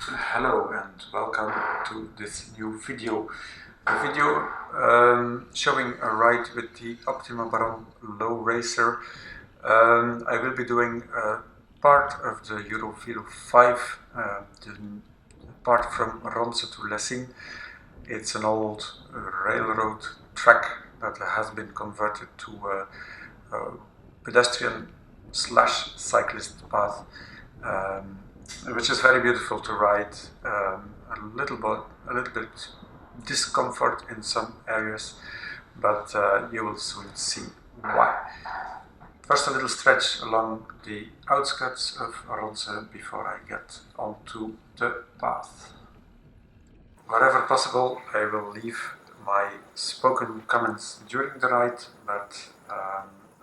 Hello and welcome to this new video. A video showing a ride with the Optima Baron low racer. I will be doing part of the Eurovelo 5, the part from Ronse to Lessines. It's an old railroad track that has been converted to a pedestrian slash cyclist path. Which is very beautiful to ride. A little bit discomfort in some areas, but you will soon see why. First, a little stretch along the outskirts of Ronse before I get onto the path. Wherever possible, I will leave my spoken comments during the ride, but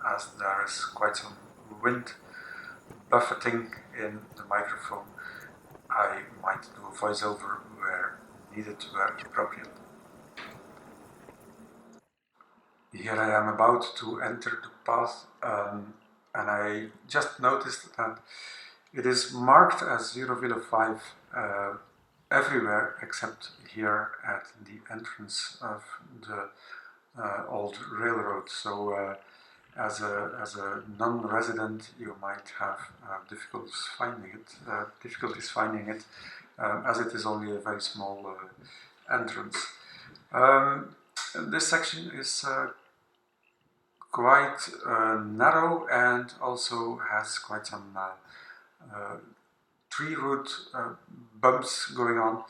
as there is quite some wind buffeting in the microphone, I might do a voiceover where needed, where appropriate. Here I am about to enter the path, and I just noticed that it is marked as Eurovelo 5 everywhere except here at the entrance of the old railroad. So as a non-resident, you might have difficulties finding it, as it is only a very small entrance. This section is quite narrow and also has quite some tree root bumps going on.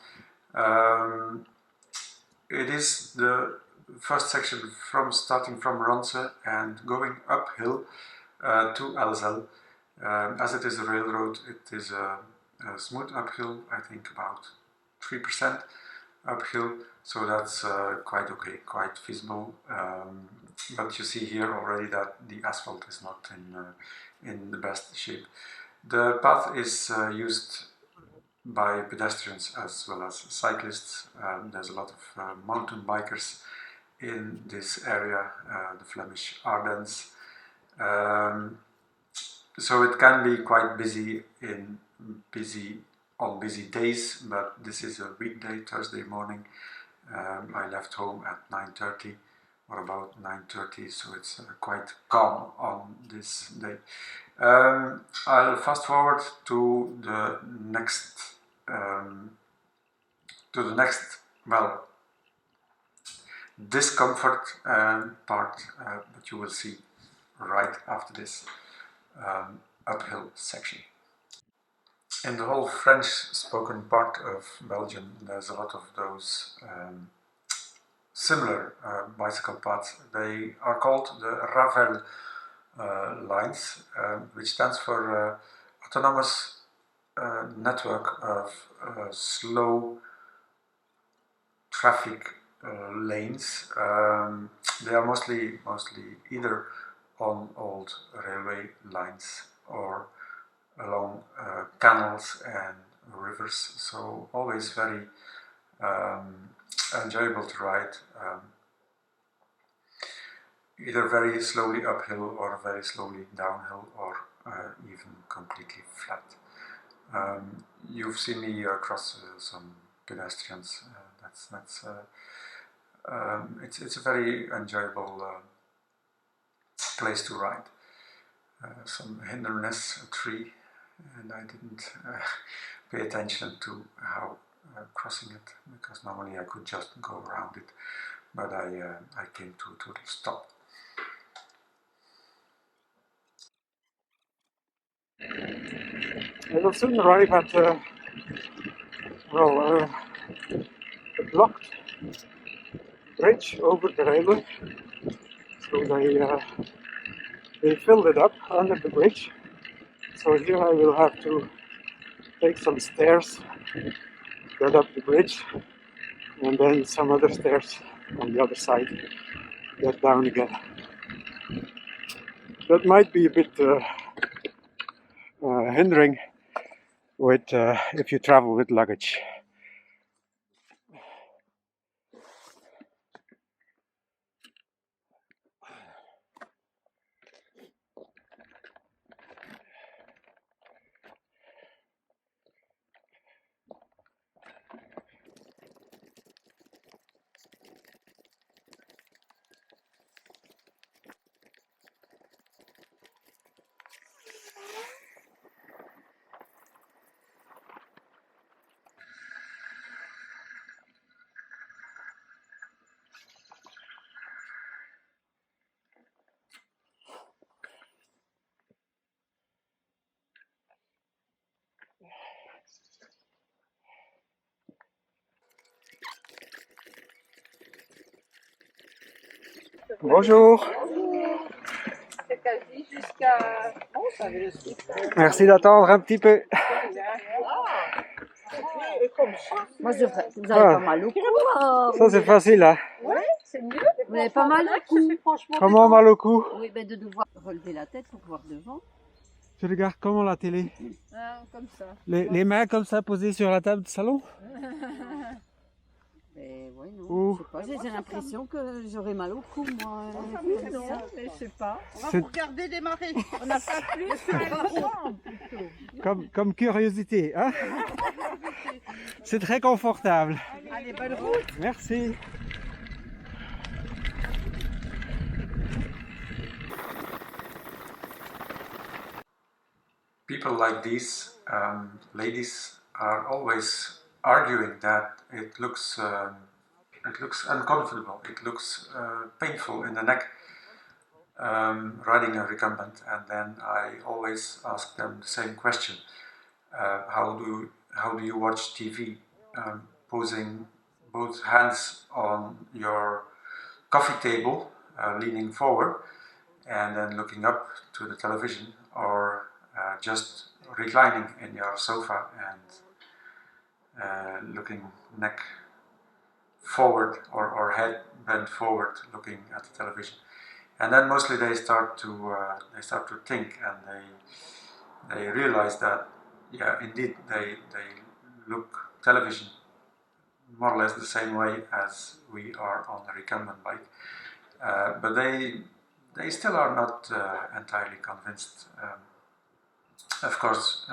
It is the first section from starting from Ronse and going uphill to Elzel. As it is a railroad, it is a smooth uphill, I think about 3% uphill, so that's quite okay, quite feasible. But you see here already that the asphalt is not in the best shape. The path is used by pedestrians as well as cyclists. There's a lot of mountain bikers in this area, the Flemish Ardennes. So it can be quite busy on busy days, but this is a weekday, Thursday morning. I left home at 9:30 or about 9:30, so it's quite calm on this day. I'll fast forward to the next well, discomfort part that you will see right after this uphill section. In the whole French-spoken part of Belgium, there's a lot of those similar bicycle paths. They are called the Ravel lines, which stands for Autonomous Network of Slow Traffic lanes. They are mostly either on old railway lines or along canals and rivers, so always very enjoyable to ride, either very slowly uphill or very slowly downhill, or even completely flat. You've seen me cross some pedestrians. It's a very enjoyable place to ride. Some hinderness, a tree, and I didn't pay attention to how crossing it, because normally I could just go around it, but I came to a total stop. I will soon arrive at a blocked bridge over the railway. So they filled it up under the bridge. So here I will have to take some stairs, get up the bridge, and then some other stairs on the other side, get down again. That might be a bit hindering with if you travel with luggage. Bonjour. C'est quasi jusqu'à... Bon, ça avait le sucre. Merci d'attendre un petit peu. Moi, vous avez pas mal au cou. Ça c'est facile, hein. Oui, c'est mieux. Vous n'avez pas mal au cou. Comment mal au cou? Oui, mais de devoir relever la tête pour voir devant. Tu regardes comment la télé? Ah, comme ça. Les mains comme ça posées sur la table du salon? Mais oui, non, Ouh. je sais pas, j'ai l'impression que j'aurais mal au cou, moi. Non, mais je sais pas. On va vous regarder démarrer. On n'a pas plus plutôt. Comme curiosité, hein? C'est très confortable. Allez, bonne route. Merci. People like these ladies are always arguing that it looks uncomfortable, it looks painful in the neck riding a recumbent, and then I always ask them the same question: how do you watch TV, posing both hands on your coffee table, leaning forward, and then looking up to the television, or just reclining in your sofa and looking neck forward or head bent forward, looking at the television. And then mostly they start to think, and they realize that, yeah, indeed they look television more or less the same way as we are on a recumbent bike, but they still are not entirely convinced. Of course,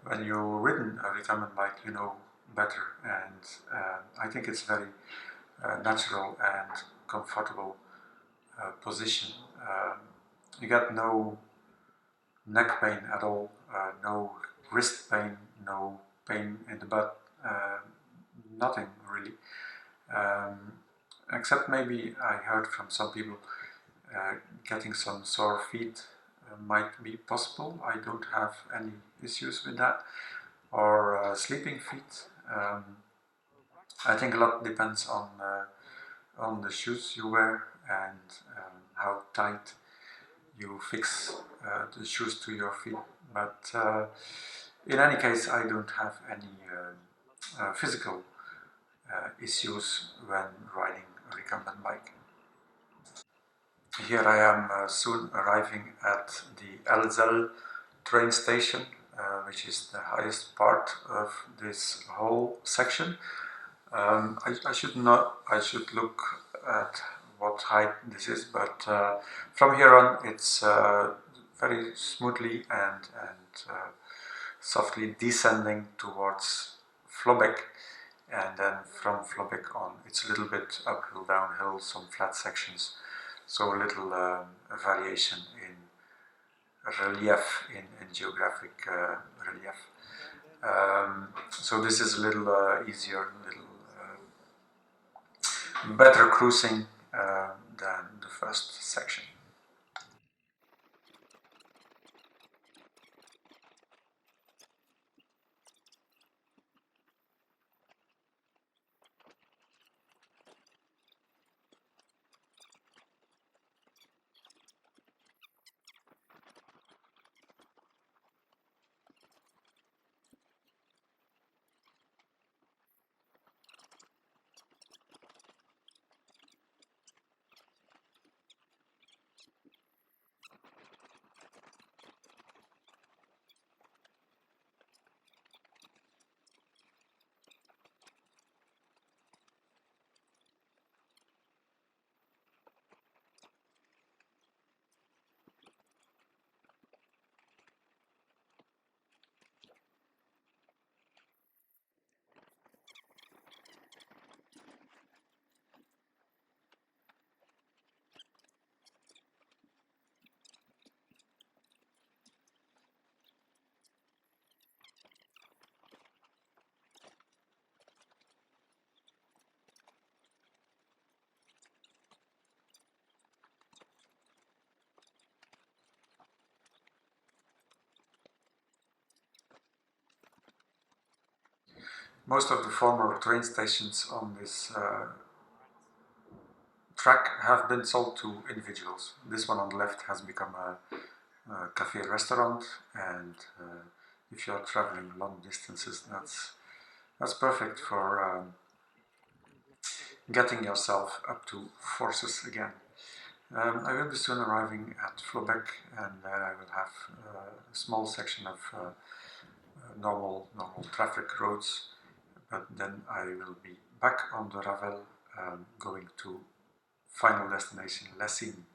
when you've ridden a recumbent bike, you know better, and I think it's very natural and comfortable position. You got no neck pain at all, no wrist pain, no pain in the butt, nothing really. Except maybe I heard from some people getting some sore feet might be possible. I don't have any issues with that. Or sleeping feet. I think a lot depends on the shoes you wear and how tight you fix the shoes to your feet. But in any case, I don't have any physical issues when riding a recumbent bike. Here I am soon arriving at the Elzel train station, which is the highest part of this whole section. I should look at what height this is, but from here on it's very smoothly and softly descending towards Flobbeck, and then from Flobbeck on it's a little bit uphill, downhill, some flat sections, so a little variation in relief, in geographic relief. So this is a little easier, a little better cruising than the first section. Most of the former train stations on this track have been sold to individuals. This one on the left has become a cafe restaurant, and if you are traveling long distances, that's perfect for getting yourself up to forces again. I will be soon arriving at Flobeck, and I will have a small section of normal traffic roads, but then I will be back on the Ravel, going to final destination Lessines.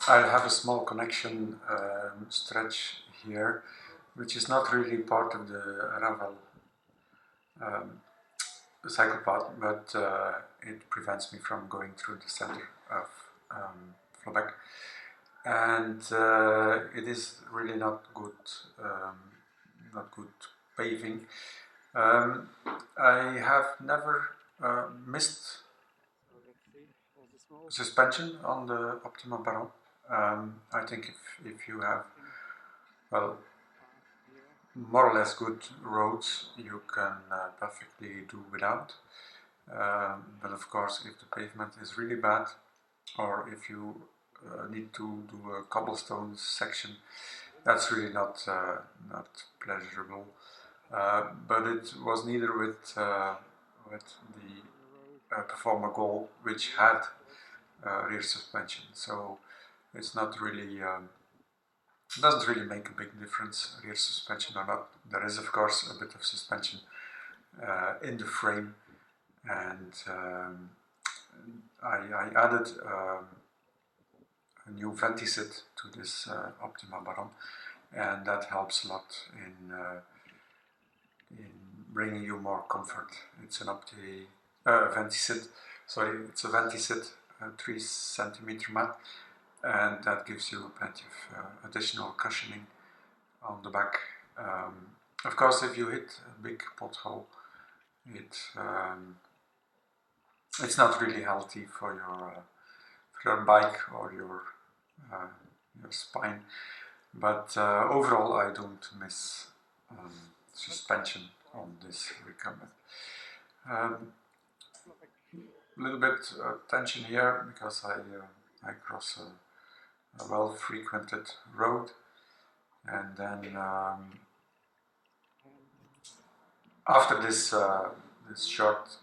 I have a small connection stretch here, which is not really part of the Ravel cycle path, but it prevents me from going through the center of Flobeck, and it is really not good paving. I have never missed suspension on the Optima Baron. I think if you have, well, more or less good roads, you can perfectly do without. But of course, if the pavement is really bad, or if you need to do a cobblestone section, that's really not pleasurable. But it was neither with the Performer Goal, which had rear suspension, so it's not really doesn't really make a big difference, rear suspension or not. There is of course a bit of suspension in the frame, and I added a new ventisit to this Optima Baron, and that helps a lot in bringing you more comfort. It's an ventisit, sorry, it's a ventisit 3 centimeter mat, and that gives you plenty of additional cushioning on the back. Of course, if you hit a big pothole, it's not really healthy for your bike or your spine. But overall, I don't miss suspension on this Recumbent. A little bit tension here because I cross a well-frequented road, and then after this this short,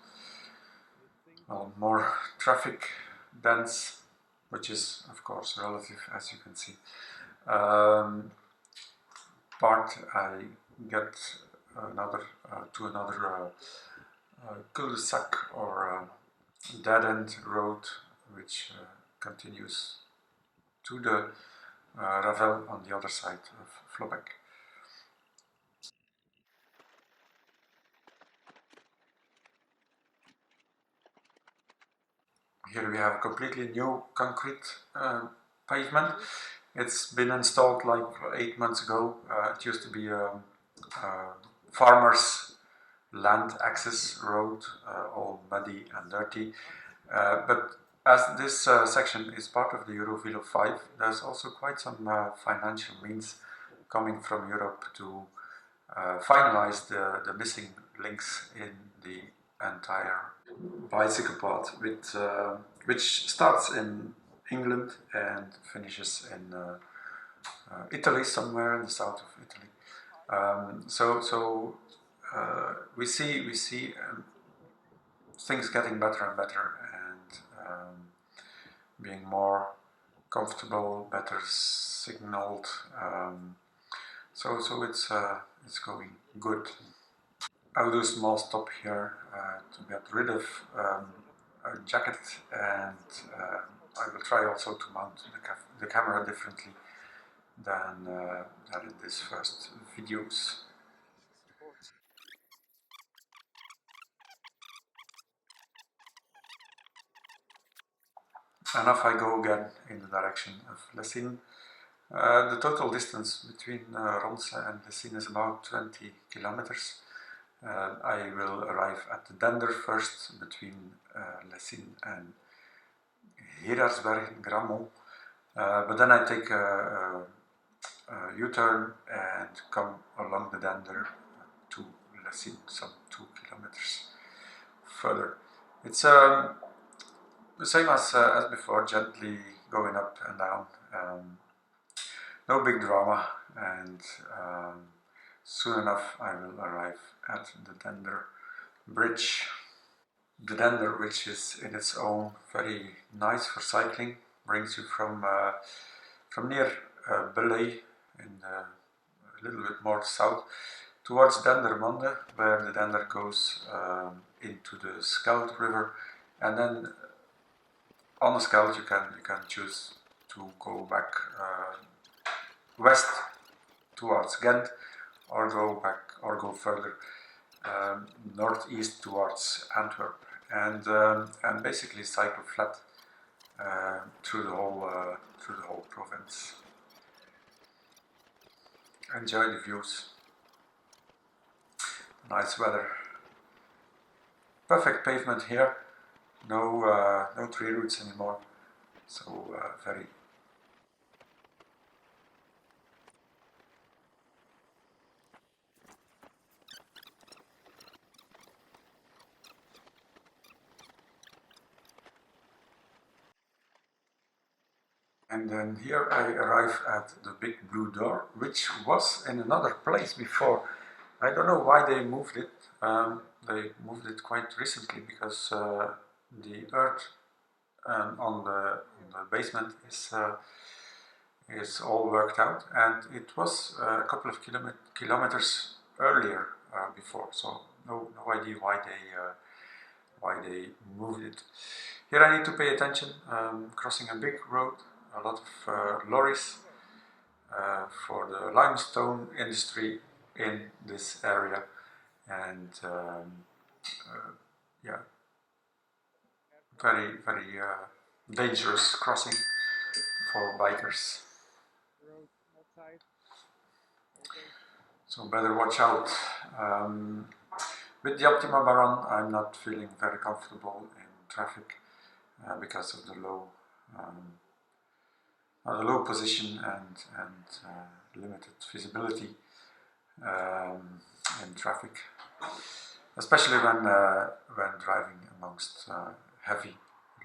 more traffic dense, which is of course relative, as you can see, part, I get to another cul-de-sac or dead-end road, which continues to the Ravel on the other side of Flobeck. Here we have a completely new concrete pavement. It's been installed like 8 months ago. It used to be a farmer's land access road, all muddy and dirty. But as this section is part of the Eurovelo 5, there's also quite some financial means coming from Europe to finalize the missing links in the entire bicycle path, which starts in England and finishes in Italy, somewhere in the south of Italy. We see things getting better and better, and being more comfortable, better signaled. So it's going good. I'll do a small stop here to get rid of a jacket, and I will try also to mount the camera differently than in these first videos. And off I go again in the direction of Lessines. The total distance between Ronse and Lessines is about 20 kilometers. I will arrive at the Dender first, between Lessines and Riverside, Grammont. But then I take a U-turn and come along the Dender Lessines, some 2 kilometers further. It's the same as before, gently going up and down. No big drama, and soon enough I will arrive at the Dender bridge. The Dender, which is in its own very nice for cycling, brings you from near Belgium in a little bit more south towards Dendermonde, where the Dender goes into the Scheldt River, and then on the Scheldt you can choose to go back west towards Ghent, or go further northeast towards Antwerp, and basically cycle flat through the whole province. Enjoy the views. Nice weather. Perfect pavement here. No tree roots anymore. So very. And then here I arrive at the big blue door, which was in another place before. I don't know why they moved it. They moved it quite recently because the earth on the basement is all worked out, and it was a couple of kilometers earlier before. So no idea why they moved it. Here I need to pay attention. Crossing a big road, a lot of lorries for the limestone industry in this area, and yeah, very dangerous crossing for bikers. So better watch out. With the Optima Baron I'm not feeling very comfortable in traffic because of the low position and limited visibility in traffic, especially when driving amongst heavy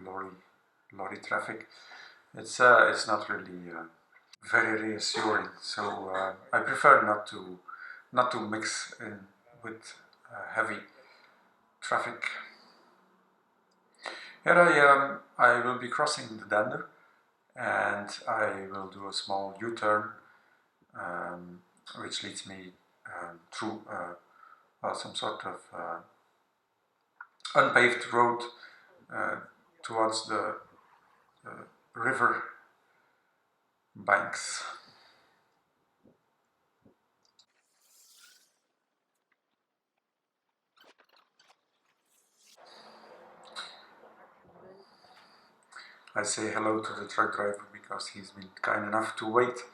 lorry traffic. It's not really very reassuring. So I prefer not to mix in with heavy traffic. Here I will be crossing the Dender, and I will do a small U-turn, which leads me through some sort of unpaved road towards the river banks. I say hello to the truck driver because he's been kind enough to wait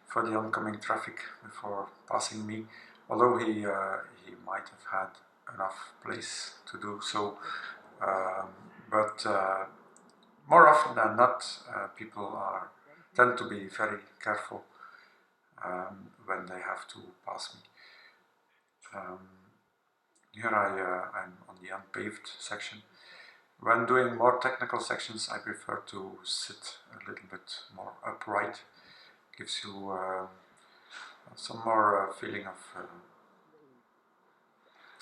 for the oncoming traffic before passing me, although he might have had enough place to do so, but more often than not people tend to be very careful when they have to pass me. Here I'm on the unpaved section. When doing more technical sections I prefer to sit a little bit more upright. Gives you some more feeling of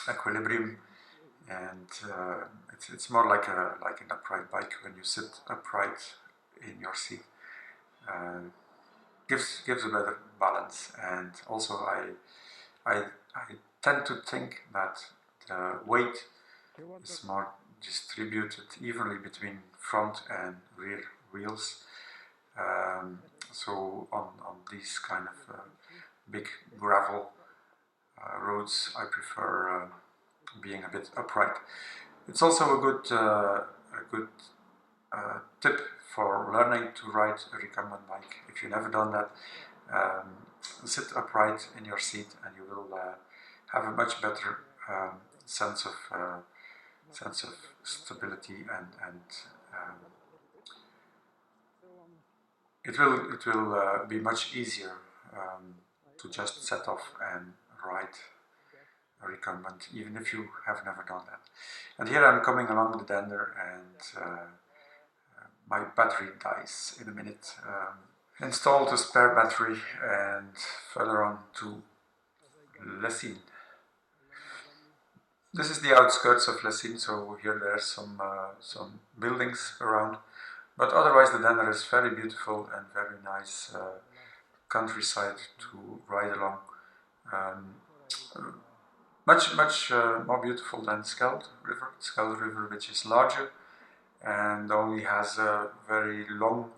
equilibrium, and it's more like an upright bike when you sit upright in your seat. Gives a better balance, and also I tend to think that the weight is more distributed evenly between front and rear wheels. So on these kind of big gravel roads I prefer being a bit upright. It's also a good tip for learning to ride a recumbent bike. If you've never done that, sit upright in your seat and you will have a much better sense of stability, and it will be much easier to just set off and ride recumbent, even if you have never done that. And here I'm coming along the Dender, and my battery dies in a minute. Installed a spare battery, and further on to Lessines. This is the outskirts of Lessines, so here there's some buildings around, but otherwise the Dender is very beautiful and very nice countryside to ride along. Much more beautiful than Skeld River, which is larger and only has a very long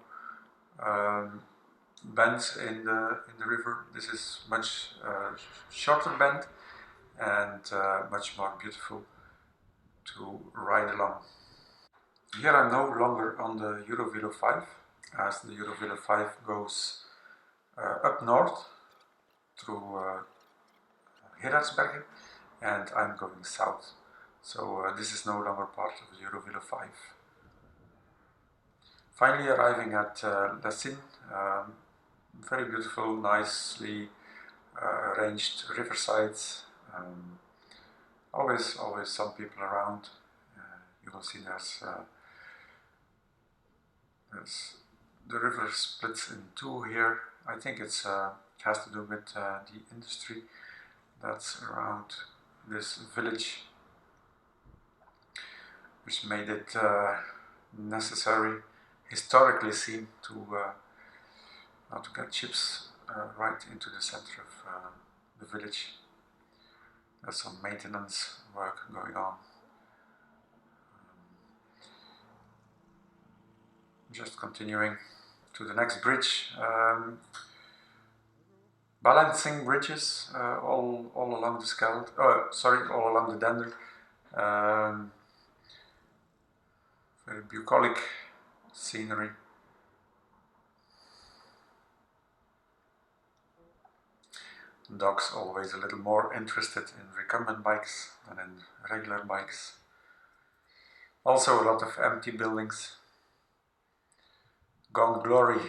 bends in the river. This is much shorter bend and much more beautiful to ride along. Here I'm no longer on the Eurovelo 5, as the Eurovelo 5 goes up north through Riverside, and I'm going south. So this is no longer part of the Eurovelo 5. Finally arriving at Lessines, very beautiful, nicely arranged riversides. Always some people around. You will see there's the river splits in two here. I think it has to do with the industry that's around this village, which made it necessary, historically seen, to get ships right into the center of the village. There's some maintenance work going on. Just continuing to the next bridge. Balancing bridges all along the Skeld, all along the Dender. Very bucolic scenery. Dogs always a little more interested in recumbent bikes than in regular bikes. Also a lot of empty buildings. Gone glory.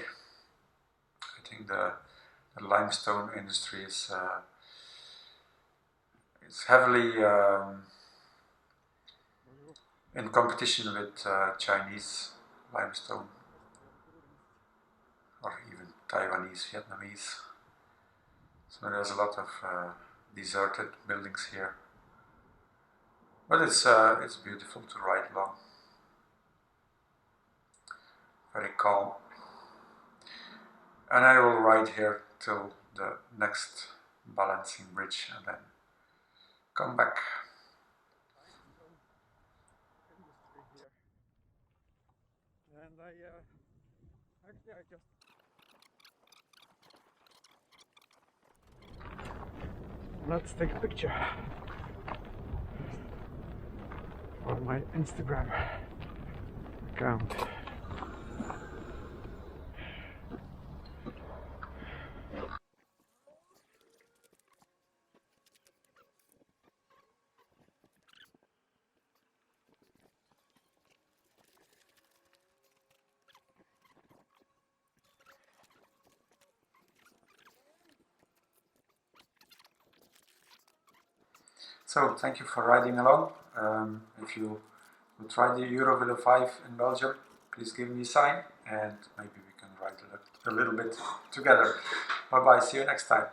I think the limestone industry is heavily in competition with Chinese limestone, or even Taiwanese, Vietnamese. So there's a lot of deserted buildings here, but it's beautiful to ride along. Very calm, and I will ride here till the next balancing bridge and then come back. And actually I just let's take a picture for my Instagram account. So thank you for riding along. If you will try the Eurovelo 5 in Belgium, please give me a sign and maybe we can ride a little bit together. Bye bye, see you next time.